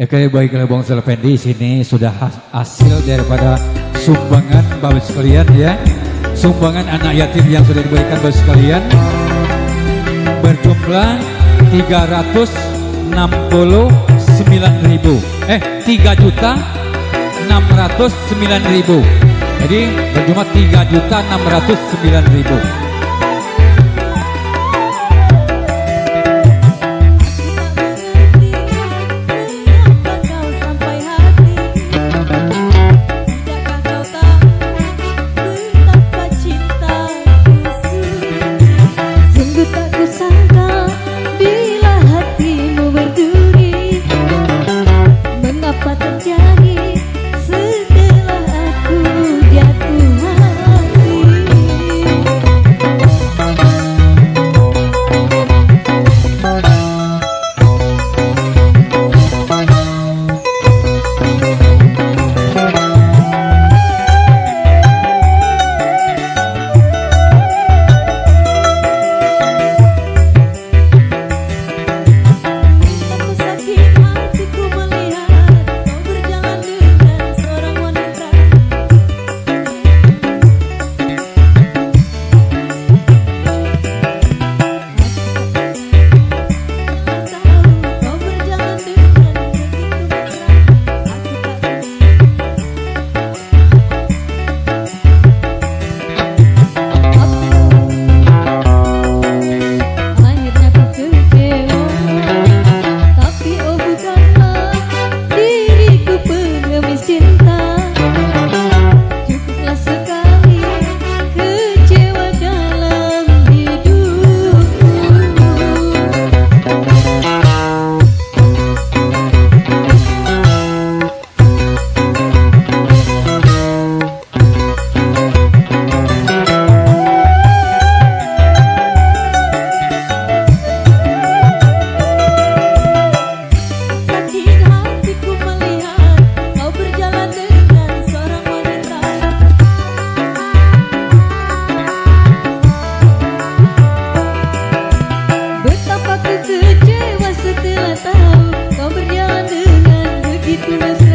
Oke, baiklah Bang Selvendi, sini sudah hasil daripada sumbangan Bapak sekalian ya. Sumbangan anak yatim yang sudah diberikan Bapak sekalian berjumlah 369.000. 3.609.000. Jadi berjumlah 3.609.000. Kecewa setelah tahu kau berjalan dengan begitu mesra.